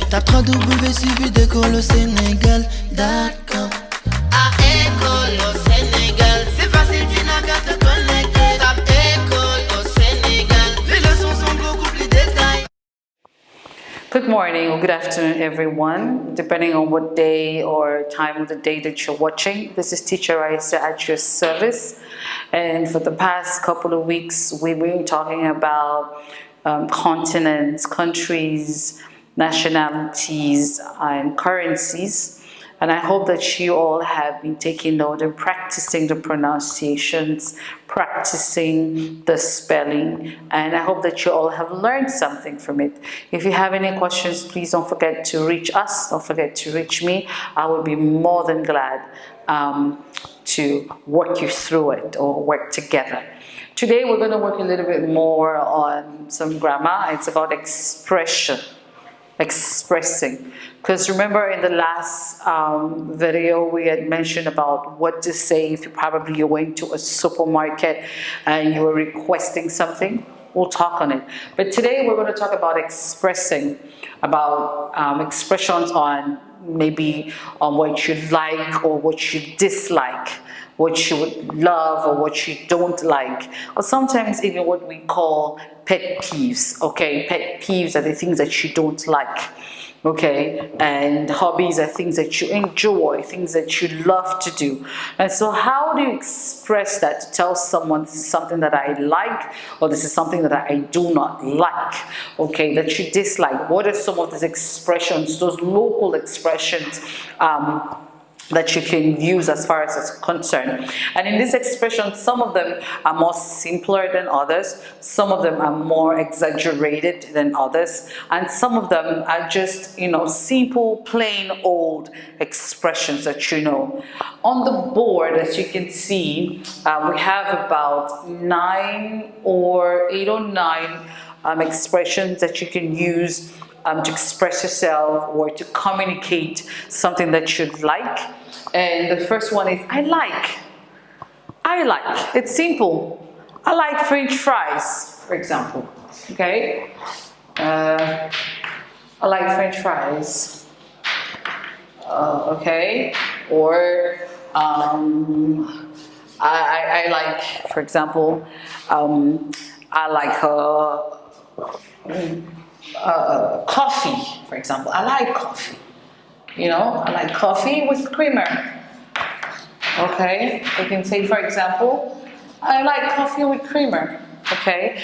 Tape www.suividecolosénégal.com. À École au Sénégal, c'est facile, tu n'as qu'à te connecter. Tape École au Sénégal, les leçons sont beaucoup plus détaillées. Good morning or good afternoon, everyone, depending on what day or time of the day that you're watching. This is Teacher Raisa at your service. And for the past couple of weeks, we've been talking about continents, countries, nationalities, and currencies. And I hope that you all have been taking note and practicing the pronunciations, practicing the spelling, and I hope that you all have learned something from it. If you have any questions, please don't forget to reach us. Don't forget to reach me. I will be more than glad to work you through it or work together. Today we're going to work a little bit more on some grammar. It's about expression. Expressing, because remember in the last video we had mentioned about what to say if you went to a supermarket and you were requesting something. We'll talk on it, but today we're going to talk about expressing, about expressions on maybe on what you like or what you dislike, what you would love or what you don't like, or sometimes even what we call pet peeves. Okay, pet peeves are the things that you don't like. Okay, and hobbies are things that you enjoy, things that you love to do. And so how do you express that to tell someone this is something that I like or this is something that I do not like, okay, that you dislike? What are some of those expressions, those local expressions that you can use as far as it's concerned? And in these expressions, some of them are more simpler than others, some of them are more exaggerated than others, and some of them are just, simple, plain old expressions that you know. On the board, as you can see, we have about 8 or 9 expressions that you can use to express yourself or to communicate something that you like. And the first one is I like. It's simple. I like French fries, for example. Okay, I like French fries. Okay, or I like, for example, I like coffee, for example. I like coffee. I like coffee with creamer. Okay, you can say, for example, I like coffee with creamer. Okay,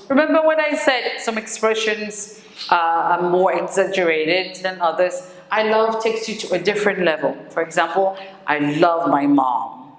remember when I said some expressions are more exaggerated than others? I love takes you to a different level. For example, I love my mom.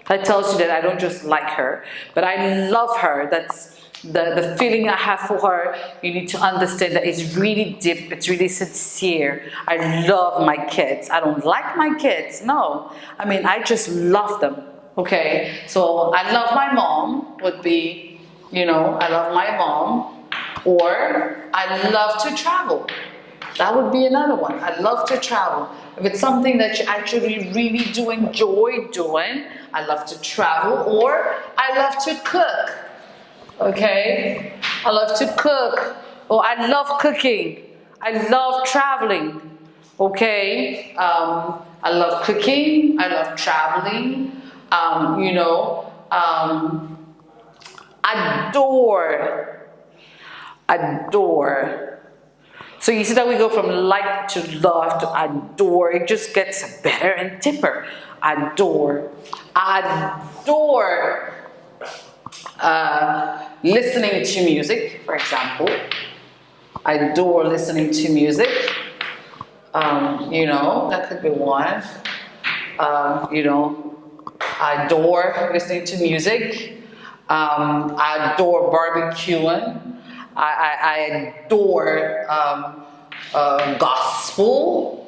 That tells you that I don't just like her, but I love her. That's the feeling I have for her. You need to understand that it's really deep, it's really sincere. I love my kids. I don't like my kids, no. I just love them, okay? So I love my mom would be, I love my mom, or I love to travel. That would be another one. I love to travel. If it's something that you actually really do enjoy doing, I love to travel, or I love to cook. Okay, I love to cook, or I love cooking. I love traveling. Okay, I love cooking. I love traveling. Adore. So you see that we go from like to love to adore. It just gets better and deeper. Adore. Listening to music, for example. I adore listening to music. That could be one. I adore listening to music. I adore barbecuing. I adore gospel.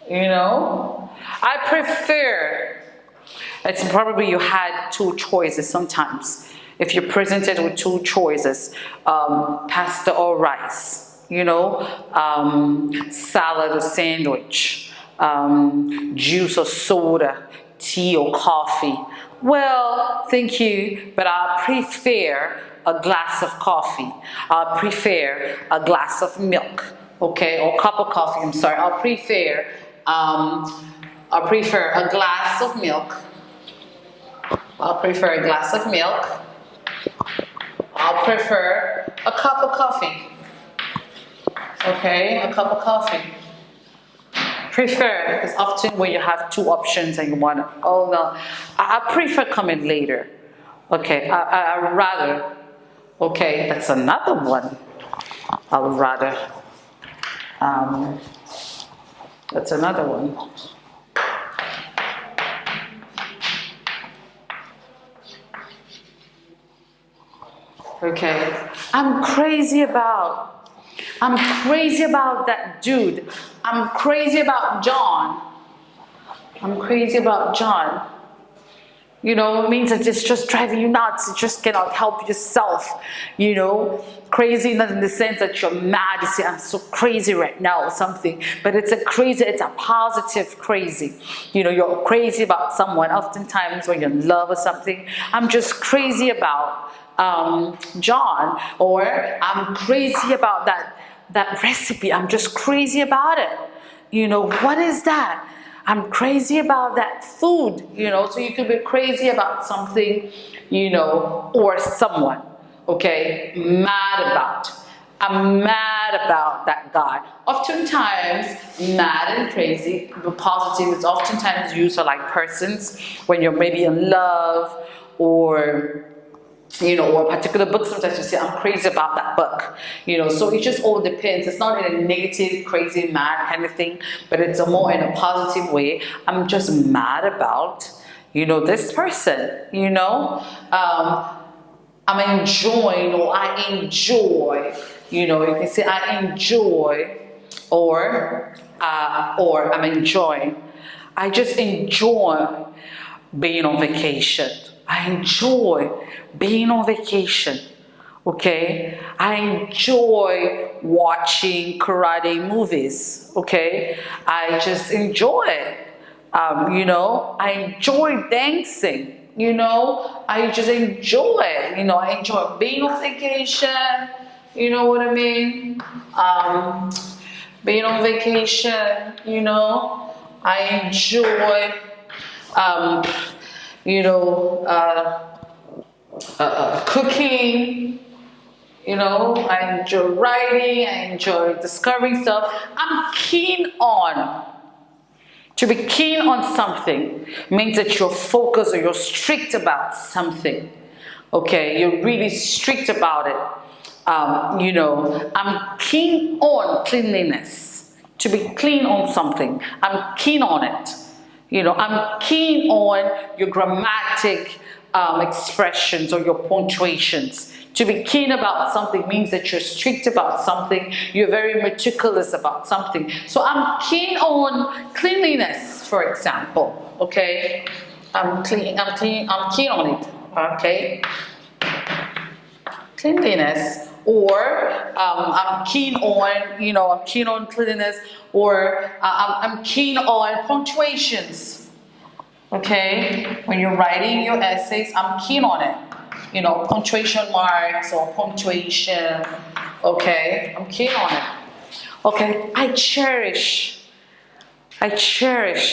I prefer. It's probably you had 2 choices sometimes. If you're presented with 2 choices, pasta or rice, salad or sandwich, juice or soda, tea or coffee. Well, thank you, but I prefer a glass of coffee. I'll prefer a glass of milk, okay, or cup of coffee. I'm sorry. I'll prefer a glass of milk. I'll prefer a glass of milk. I'll prefer a cup of coffee. Okay, a cup of coffee. Prefer, because often when you have two options and you want, oh no, I prefer coming later. Okay, I rather. Okay, that's another one. I'll rather. That's another one. Okay, I'm crazy about that dude. I'm crazy about John. I'm crazy about John. You know, it means that it's just driving you nuts. You just cannot help yourself. You know, crazy not in the sense that you're mad. You say, I'm so crazy right now or something. But it's a positive crazy. You know, you're crazy about someone. Oftentimes when you're in love or something, I'm just crazy about John. Or I'm crazy about that recipe. I'm just crazy about it. You know, what is that? I'm crazy about that food, you know, so you could be crazy about something, you know, or someone, okay, mad about. I'm mad about that guy. Oftentimes, mad and crazy, the positive is oftentimes used for like persons when you're maybe in love or, you know, or a particular book. Sometimes you say, I'm crazy about that book, you know, so it just all depends. It's not in a negative, crazy, mad kind of thing, but it's more in a positive way. I'm just mad about, you know, this person, you know, I'm enjoying, or I enjoy, you know, you can say I enjoy, or I'm enjoying. I just enjoy being on vacation. I enjoy being on vacation, okay? I enjoy watching karate movies, okay? I just enjoy it, you know? I enjoy dancing, you know? I just enjoy it, you know? I enjoy being on vacation, you know what I mean? Being on vacation, you know? I enjoy, you know, cooking, you know, I enjoy writing, I enjoy discovering stuff. I'm keen on. To be keen on something means that you're focused or you're strict about something. Okay, you're really strict about it. You know, I'm keen on cleanliness. To be clean on something, I'm keen on it. You know, I'm keen on your grammatic expressions or your punctuations. To be keen about something means that you're strict about something, you're very meticulous about something. So I'm keen on cleanliness, for example, okay? I'm keen on it, okay? Cleanliness, or I'm keen on, you know, I'm keen on cleanliness, or I'm keen on punctuations. Okay, when you're writing your essays, I'm keen on it. You know, punctuation marks or punctuation. Okay, I'm keen on it. Okay, I cherish my children.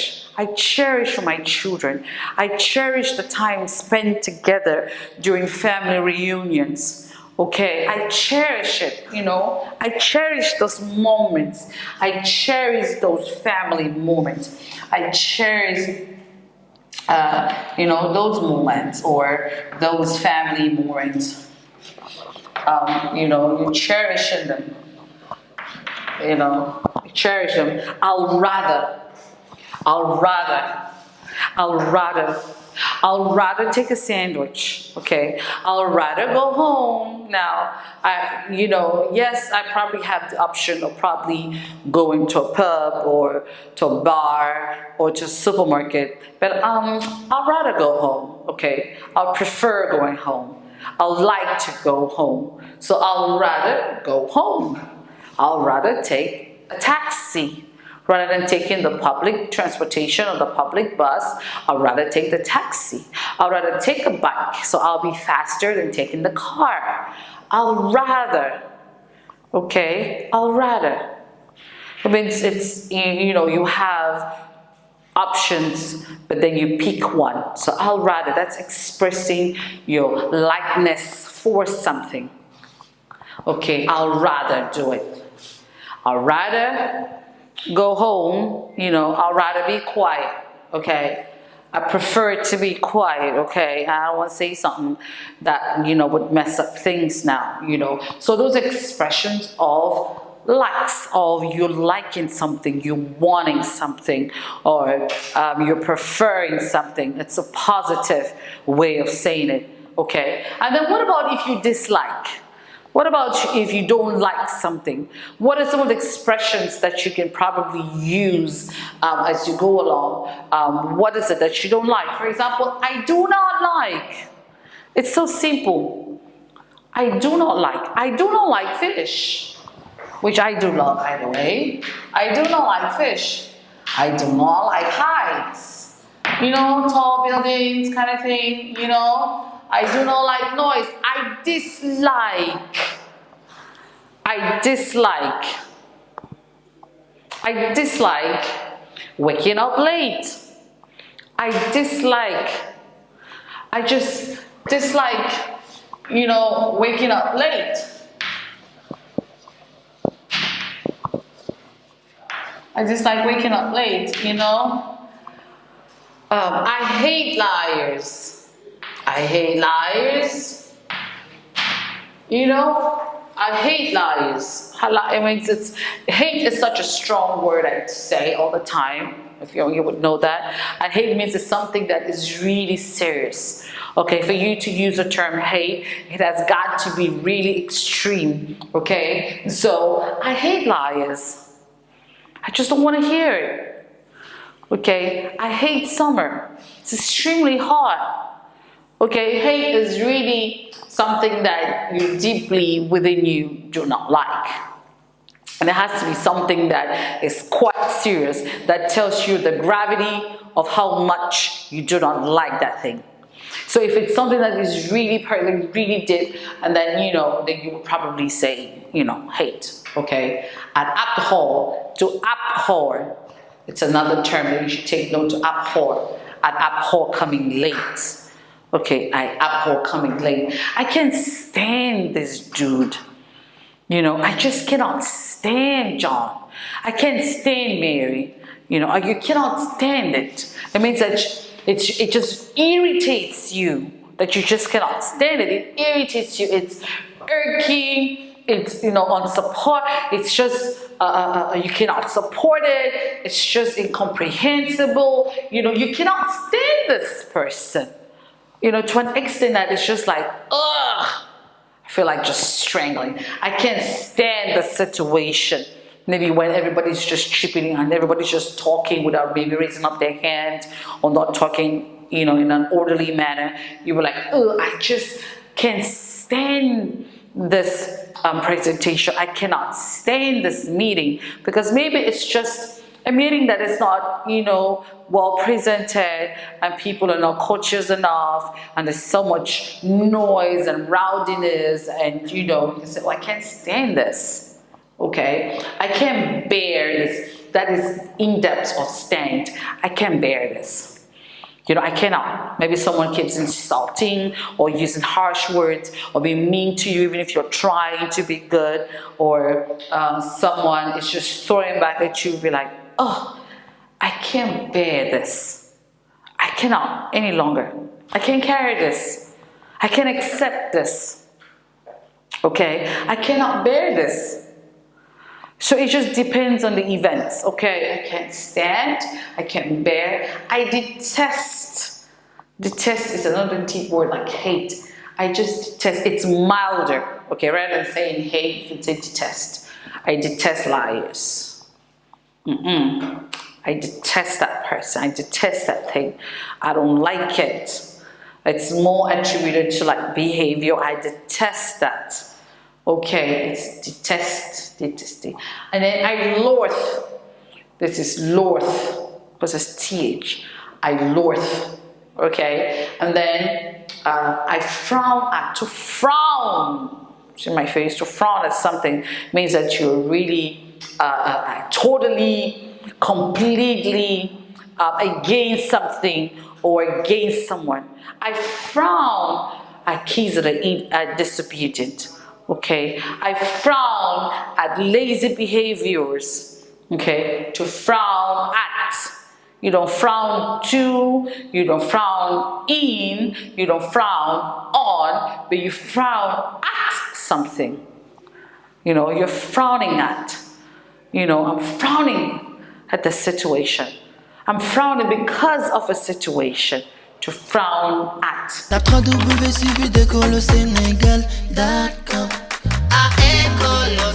I cherish the time spent together during family reunions. Okay, I cherish it, you know. I cherish those moments. I cherish those family moments. I cherish you know, those moments or those family moments. You know, you cherish them. You know, you cherish them. I'll rather take a sandwich, okay? I'll rather go home. Now, you know, yes, I probably have the option of probably going to a pub or to a bar or to a supermarket, but I'll rather go home, okay? I'll prefer going home. I'll like to go home. So I'll rather go home. I'll rather take a taxi Rather than taking the public transportation or the public bus, I'll rather take the taxi. I'll rather take a bike, so I'll be faster than taking the car. I'll rather, okay? I'll rather. It means it's, you have options, but then you pick one. So I'll rather, that's expressing your likeness for something. Okay, I'll rather do it. I'll rather go home, I'll rather be quiet, okay? I prefer to be quiet, okay? I don't want to say something that, would mess up things now, So those expressions of likes, of you liking something, you wanting something, or you're preferring something. It's a positive way of saying it, okay? And then what about if you dislike? What about if you don't like something? What are some of the expressions that you can probably use as you go along? What is it that you don't like? For example, I do not like. It's so simple. I do not like. I do not like fish, which I do love, by the way. I do not like fish. I do not like heights. Tall buildings kind of thing, I do not like noise. I dislike waking up late. I just dislike, waking up late. I just like waking up late, I hate liars. I hate liars. I hate liars. Hate is such a strong word to say all the time. If you would know that. And hate means it's something that is really serious. Okay, for you to use the term hate, it has got to be really extreme. Okay, so I hate liars. I just don't want to hear it. Okay, I hate summer. It's extremely hot. Okay, hate is really something that you deeply within you do not like. And it has to be something that is quite serious, that tells you the gravity of how much you do not like that thing. So if it's something that is really deep, and then, then you would probably say, hate, okay? And abhor, to abhor, it's another term that you should take note to abhor. And abhor coming late. Okay, I abhor coming late. I can't stand this dude. I just cannot stand John. I can't stand Mary. You cannot stand it. It means that it just irritates you, that you just cannot stand it. It irritates you. It's irky. It's, unsupport. It's just, you cannot support it. It's just incomprehensible. You cannot stand this person. To an extent that it's just like, ugh, I feel like just strangling. I can't stand the situation. Maybe when everybody's just chipping in and everybody's just talking without maybe raising up their hand or not talking, in an orderly manner. You were like, ugh, I just can't stand this presentation. I cannot stand this meeting, because maybe it's just a meeting that is not, well presented, and people are not courteous enough, and there's so much noise and rowdiness, and you can say, I can't stand this. Okay, I can't bear this. That is in depth of stand. I can't bear this. I cannot. Maybe someone keeps insulting or using harsh words or being mean to you, even if you're trying to be good, or someone is just throwing back at you, be like, oh, I can't bear this. I cannot any longer. I can't carry this. I can't accept this. Okay, I cannot bear this. So it just depends on the events. Okay, I can't stand, I can't bear, I detest. Detest is another deep word like hate. I just detest. It's milder. Okay, rather than saying hate, you can say detest. I detest liars. I detest that person. I detest that thing. I don't like it. It's more attributed to like behavior. I detest that. Okay, it's detest. And then I loathe. This is lorth, because it's th. I lorth, okay? And then I frown at. To frown, see my face, to frown at something means that you're really totally, completely against something or against someone. I frown at kids that are disobedient, okay? I frown at lazy behaviors, okay? To frown at. You don't frown to, you don't frown in, you don't frown on, but you frown at something. You know, you're frowning at. You know, I'm frowning at the situation. I'm frowning because of a situation. To frown at. Tape www.suividecolosénégal.com. À École au